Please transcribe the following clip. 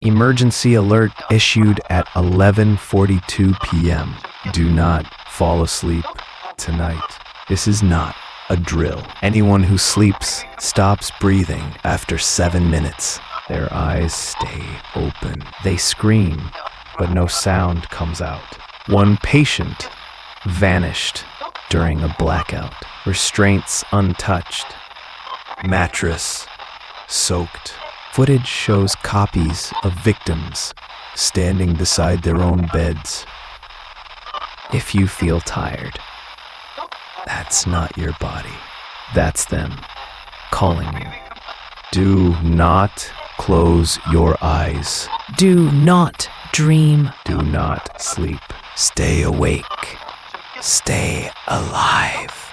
Emergency alert issued at 11:42 p.m. Do not fall asleep tonight. This is not a drill. Anyone who sleeps stops breathing after 7 minutes. Their eyes stay open. They scream, but no sound comes out. One patient vanished during a blackout. Restraints untouched. Mattress soaked. Footage shows copies of victims standing beside their own beds. If you feel tired, that's not your body. That's them calling you. Do not close your eyes. Do not dream. Do not sleep. Stay awake. Stay alive.